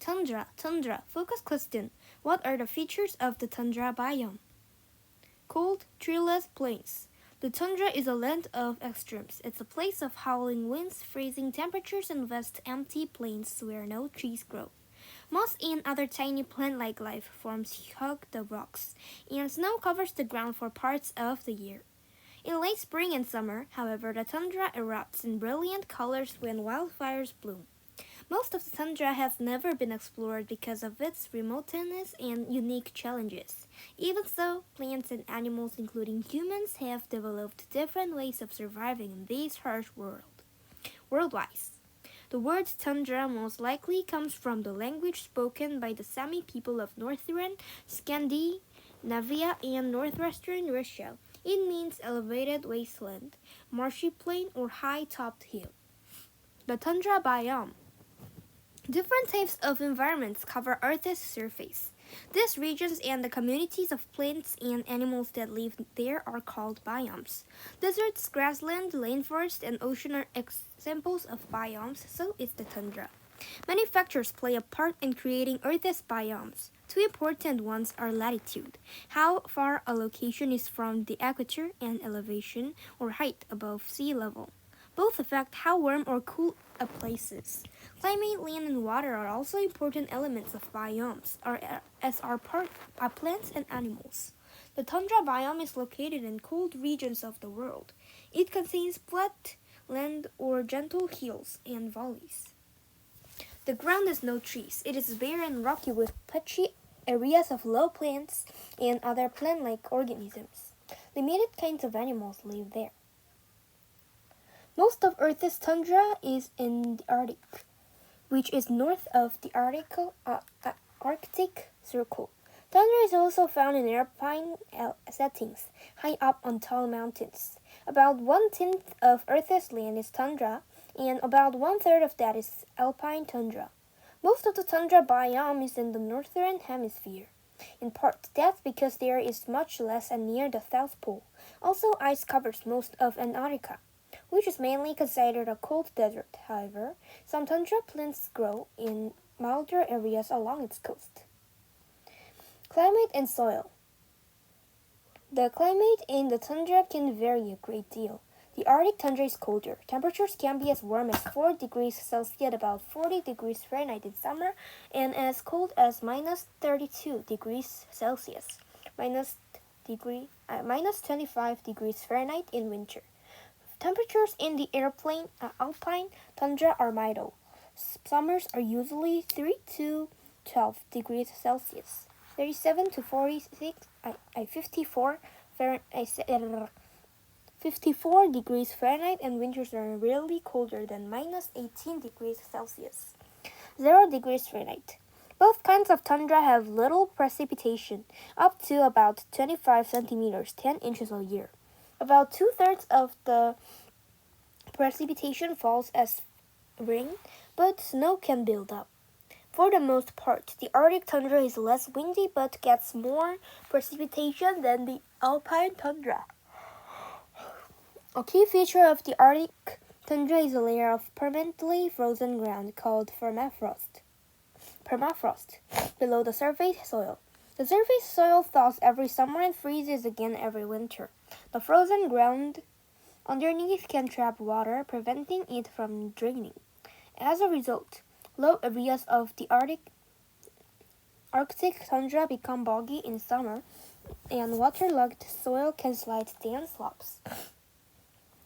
Tundra. Focus question. What are the features of the tundra biome? Cold, treeless plains. The tundra is a land of extremes. It's a place of howling winds, freezing temperatures, and vast empty plains where no trees grow. Moss and other tiny plant-like life forms hug the rocks, and snow covers the ground for parts of the year. In late spring and summer, however, the tundra erupts in brilliant colors when wildfires bloom. Most of the tundra has never been explored because of its remoteness and unique challenges. Even so, plants and animals, including humans, have developed different ways of surviving in this harsh world. Worldwide, the word tundra most likely comes from the language spoken by the Sami people of northern Scandinavia and northwestern Russia. It means elevated wasteland, marshy plain, or high-topped hill. The tundra biome. Different types of environments cover Earth's surface. These regions and the communities of plants and animals that live there are called biomes. Deserts, grassland, rainforest, and ocean are examples of biomes, so is the tundra. Many factors play a part in creating Earth's biomes. Two important ones are latitude, how far a location is from the equator, and elevation, or height above sea level. Both affect how warm or cool a place is. Climate, land, and water are also important elements of biomes, as are plants and animals. The tundra biome is located in cold regions of the world. It contains flat land or gentle hills and valleys. The ground has no trees. It is bare and rocky with patchy areas of low plants and other plant-like organisms. Limited kinds of animals live there. Most of Earth's tundra is in the Arctic, which is north of the Arctic Circle. Tundra is also found in alpine settings, high up on tall mountains. About 1/10 of Earth's land is tundra, and about 1/3 of that is alpine tundra. Most of the tundra biome is in the northern hemisphere. In part, that's because there is much less and near the South Pole. Also, ice covers most of Antarctica, which is mainly considered a cold desert. However, some tundra plants grow in milder areas along its coast. Climate and soil. The climate in the tundra can vary a great deal. The Arctic tundra is colder. Temperatures can be as warm as 4 degrees Celsius, about 40 degrees Fahrenheit in summer, and as cold as minus 32 degrees Celsius, minus 25 degrees Fahrenheit in winter. Temperatures in the alpine tundra are mild. Summers are usually 3 to 12 degrees Celsius, 37 to 54 degrees Fahrenheit, and winters are rarely colder than minus 18 degrees Celsius, 0 degrees Fahrenheit. Both kinds of tundra have little precipitation, up to about 25 centimeters, 10 inches a year. About 2/3 of the precipitation falls as rain, but snow can build up. For the most part, the Arctic tundra is less windy but gets more precipitation than the alpine tundra. A key feature of the Arctic tundra is a layer of permanently frozen ground called permafrost below the surface soil. The surface soil thaws every summer and freezes again every winter. The frozen ground underneath can trap water, preventing it from draining. As a result, low areas of the Arctic tundra become boggy in summer, and waterlogged soil can slide down slopes.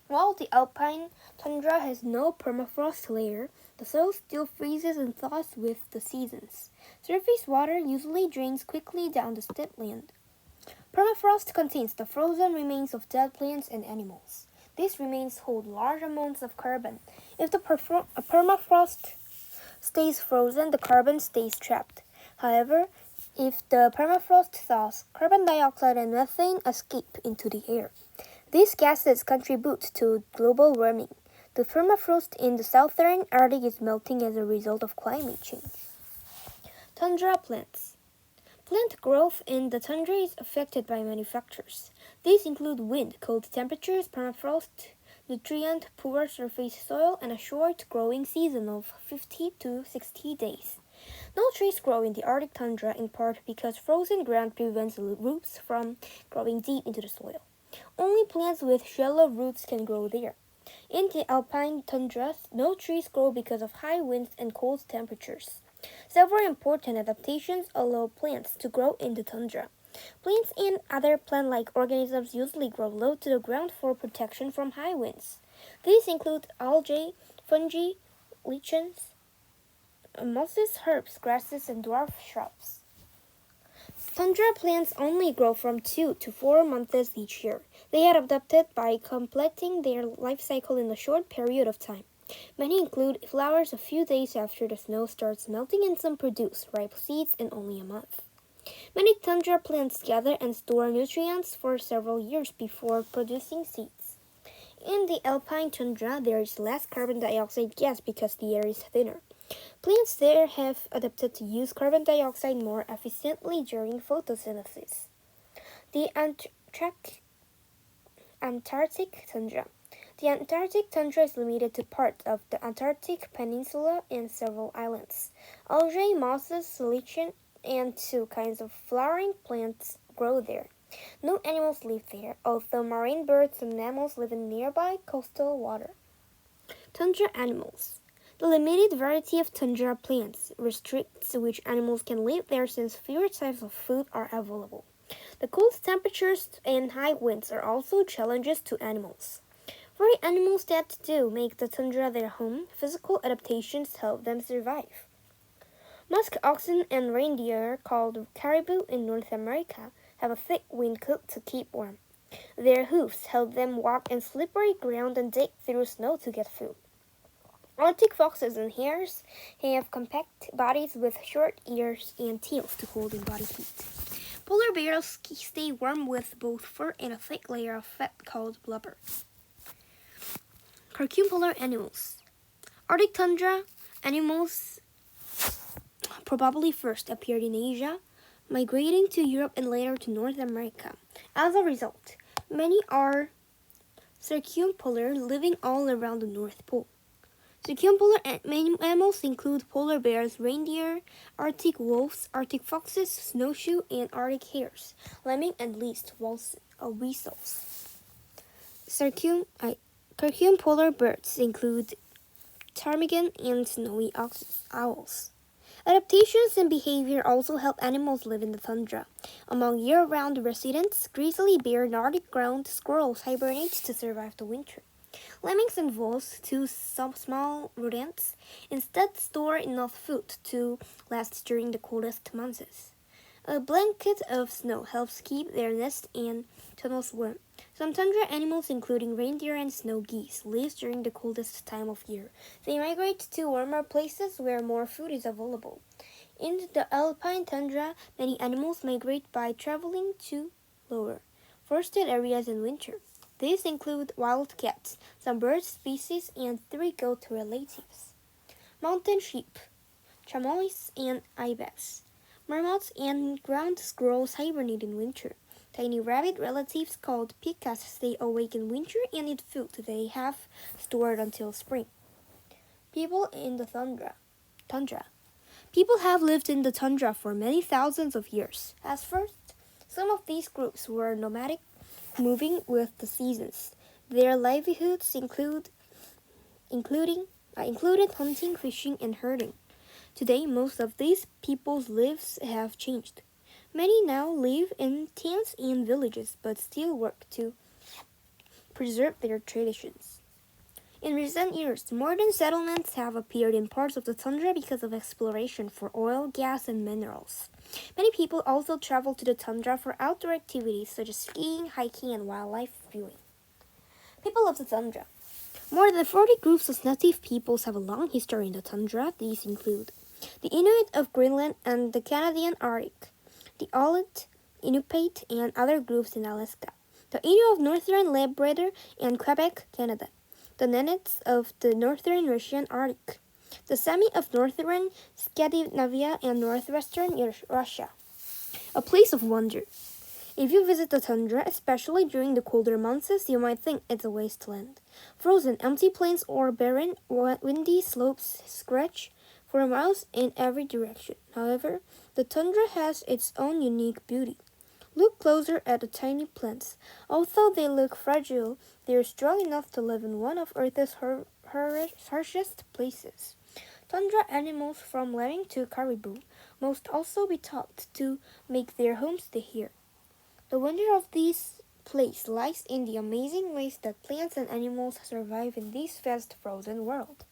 While the alpine tundra has no permafrost layer, the soil still freezes and thaws with the seasons. Surface water usually drains quickly down the steep land. Permafrost contains the frozen remains of dead plants and animals. These remains hold large amounts of carbon. If the permafrost stays frozen, the carbon stays trapped. However, if the permafrost thaws, carbon dioxide and methane escape into the air. These gases contribute to global warming. The permafrost in the southern Arctic is melting as a result of climate change. Tundra plants. Plant growth in the tundra is affected by many factors. These include wind, cold temperatures, permafrost, nutrient-poor surface soil, and a short growing season of 50 to 60 days. No trees grow in the Arctic tundra in part because frozen ground prevents roots from growing deep into the soil. Only plants with shallow roots can grow there. In the alpine tundras, no trees grow because of high winds and cold temperatures. Several important adaptations allow plants to grow in the tundra. Plants and other plant-like organisms usually grow low to the ground for protection from high winds. These include algae, fungi, lichens, mosses, herbs, grasses, and dwarf shrubs. Tundra plants only grow from 2 to 4 months each year. They are adapted by completing their life cycle in a short period of time. Many include flowers a few days after the snow starts melting, and some produce ripe seeds in only a month. Many tundra plants gather and store nutrients for several years before producing seeds. In the alpine tundra, there is less carbon dioxide gas because the air is thinner. Plants there have adapted to use carbon dioxide more efficiently during photosynthesis. The Antarctic tundra. The Antarctic tundra is limited to parts of the Antarctic peninsula and several islands. Algae, mosses, lichen, and 2 kinds of flowering plants grow there. No animals live there, although marine birds and mammals live in nearby coastal water. Tundra animals. The limited variety of tundra plants restricts which animals can live there since fewer types of food are available. The cold temperatures and high winds are also challenges to animals. For the animals that do make the tundra their home, physical adaptations help them survive. Musk oxen and reindeer, called caribou in North America, have a thick wing coat to keep warm. Their hoofs help them walk in slippery ground and dig through snow to get food. Arctic foxes and hares have compact bodies with short ears and tails to hold in body heat. Polar bears stay warm with both fur and a thick layer of fat called blubber. Circumpolar animals. Arctic tundra animals probably first appeared in Asia, migrating to Europe and later to North America. As a result, many are circumpolar, living all around the North Pole. Circumpolar mammals include polar bears, reindeer, Arctic wolves, Arctic foxes, snowshoe, and Arctic hares, lemming, and least weasels. Circumpolar birds include ptarmigan and snowy owls. Adaptations and behavior also help animals live in the tundra. Among year-round residents, grizzly bear and Arctic ground squirrels hibernate to survive the winter. Lemmings and voles, 2 small rodents, instead store enough food to last during the coldest months. A blanket of snow helps keep their nests and tunnels warm. Some tundra animals, including reindeer and snow geese, live during the coldest time of year. They migrate to warmer places where more food is available. In the alpine tundra, many animals migrate by traveling to lower, forested areas in winter. These include wild cats, some bird species, and 3 goat relatives. Mountain sheep, chamois, and ibex. Marmots and ground squirrels hibernate in winter. Tiny rabbit relatives called pikas stay awake in winter and eat food they have stored until spring. People in the tundra. People have lived in the tundra for many thousands of years. At first, some of these groups were nomadic, moving with the seasons. Their livelihoods included hunting, fishing, and herding. Today, most of these people's lives have changed. Many now live in towns and villages, but still work to preserve their traditions. In recent years, modern settlements have appeared in parts of the tundra because of exploration for oil, gas, and minerals. Many people also travel to the tundra for outdoor activities such as skiing, hiking, and wildlife viewing. People of the tundra. More than 40 groups of native peoples have a long history in the tundra. These include the Inuit of Greenland and the Canadian Arctic, the Aleut, Inupiat, and other groups in Alaska, the Innu of Northern Labrador and Quebec, Canada, the Nenets of the Northern Russian Arctic, the Sami of Northern Scandinavia and Northwestern Russia. A place of wonder. If you visit the tundra, especially during the colder months, you might think it's a wasteland. Frozen, empty plains or barren, windy slopes stretch for miles in every direction. However, the tundra has its own unique beauty. Look closer at the tiny plants. Although they look fragile, they are strong enough to live in one of Earth's harshest places. Tundra animals from lemming to caribou must also be taught to make their homestay here. The wonder of this place lies in the amazing ways that plants and animals survive in this vast frozen world.